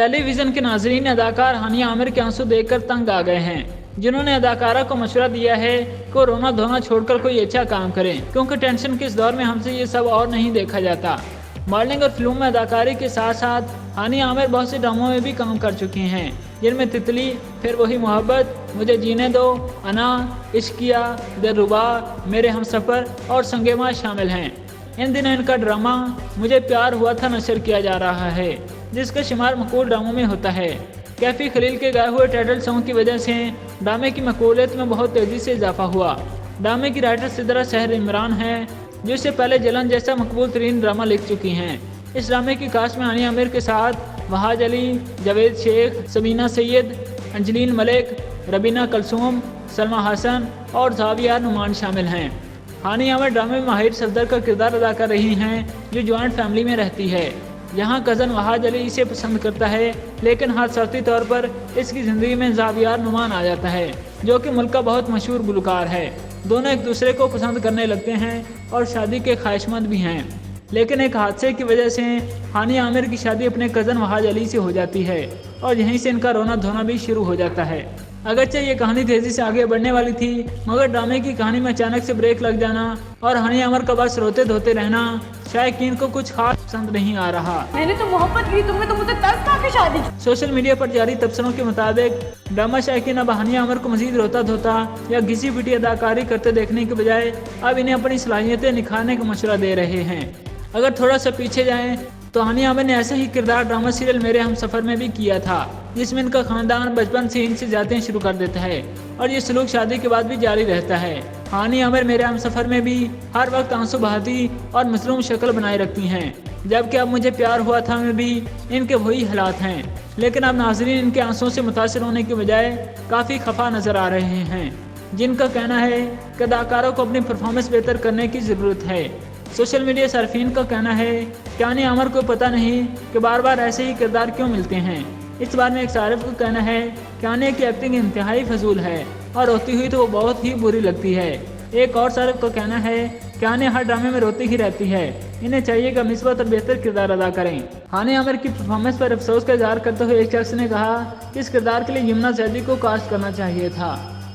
Tele vision के नाजरीन अदाकार हानिया आमिर के आंसू देखकर तंग आ गए हैं, जिन्होंने अदाकारा को मशवरा दिया है कि रोना धोना छोड़कर कोई अच्छा काम करें, क्योंकि टेंशन के इस दौर में हमसे ये सब और नहीं देखा जाता। मॉडलिंग और फिल्मों में अदाकारी के साथ साथ हानिया आमिर बहुत से ड्रामों में भी काम कर चुकी हैं, जिनमें तितली, फिर वही मोहब्बत, मुझे जीने दो, अना, इश्किया, दिलरुबा, मेरे हमसफर और संगेमा शामिल हैं। इन दिनों इनका ड्रामा मुझे प्यार हुआ था नशर किया जा रहा है, जिसका शुमार मकबूल ड्रामों में होता है। कैफी खलील के गाए हुए टाइटल सॉन्ग की वजह से ड्रामे की मकबूलियत में बहुत तेज़ी से इजाफा हुआ। ड्रामे की राइटर सिद्रा शहर इमरान है, जो इससे पहले जलन जैसा मकबूल तरीन ड्रामा लिख चुकी हैं। इस ड्रामे की कास्ट में हानिया आमिर के साथ वहाज अली, जावेद शेख, सबीना सैयद, अंजलीन मलिक, रबीना कलसूम, सलमा हसन और जाविया नुमान शामिल हैं। हानिया आमिर ड्रामे में माहिर सफदर का किरदार अदा कर रही हैं, जो जॉइंट फैमिली में रहती है। यहाँ कज़न वहाज अली इसे पसंद करता है, लेकिन हादसाती तौर पर इसकी ज़िंदगी में जाविया नुमान आ जाता है, जो कि मुल्क का बहुत मशहूर गुलकार है। दोनों एक दूसरे को पसंद करने लगते हैं और शादी के ख्वाहिशमंद भी हैं, लेकिन एक हादसे की वजह से हानिया आमिर की शादी अपने कज़न वहाज अली से हो जाती है और यहीं से इनका रोना धोना भी शुरू हो जाता है। अगरचे ये कहानी तेज़ी से आगे बढ़ने वाली थी, मगर ड्रामे की कहानी में अचानक से ब्रेक लग जाना और हानिया आमिर का बस रोते धोते रहना शायकीन को कुछ खास पसंद नहीं आ रहा। मैंने तो मोहब्बत की, तुमने तो मुझे तरस खा के शादी की। सोशल मीडिया पर जारी तबसरों के मुताबिक ड्रामा शायकीन अब हानिया आमिर को मजीद रोता धोता या घिसी पिटी अदाकारी करते देखने के बजाय अब इन्हें अपनी सलाहियतें निखारने का मशवरा दे रहे हैं। अगर थोड़ा सा पीछे जाएं तो हानिया आमिर ने ऐसा ही किरदार ड्रामा सीरियल मेरे हमसफर में भी किया था, जिसमें इनका खानदान बचपन से इनसे जाते शुरू कर देता है और ये सलूक शादी के बाद भी जारी रहता है। हानिया आमिर मेरे हमसफर में भी हर वक्त आंसू बहाती और मसरूम शक्ल बनाए रखती हैं, जबकि अब मुझे प्यार हुआ था में भी इनके वही हालात हैं, लेकिन अब नाजरीन इनके आंसुओं से मुतासर होने के बजाय काफ़ी खफा नजर आ रहे हैं, जिनका कहना है कि अदाकारों को अपनी परफॉर्मेंस बेहतर करने की ज़रूरत है। सोशल मीडिया सार्फिन का कहना है कि हानिया आमिर को पता नहीं कि बार बार ऐसे ही किरदार क्यों मिलते हैं। इस बार में एक सारिफ का कहना है कि हानिया की एक्टिंग इंतहाई फजूल है और रोती हुई तो वो बहुत ही बुरी लगती है। एक और सारिफ का कहना है कि हानिया हर ड्रामे में रोती ही रहती है, इन्हें चाहिए कि मिसबत और बेहतर किरदार अदा करें। हानिया आमिर की परफॉर्मेंस पर अफसोस का इजहार करते हुए एक शख्स ने कहा कि इस किरदार के लिए यमुना जैदी को कास्ट करना चाहिए था।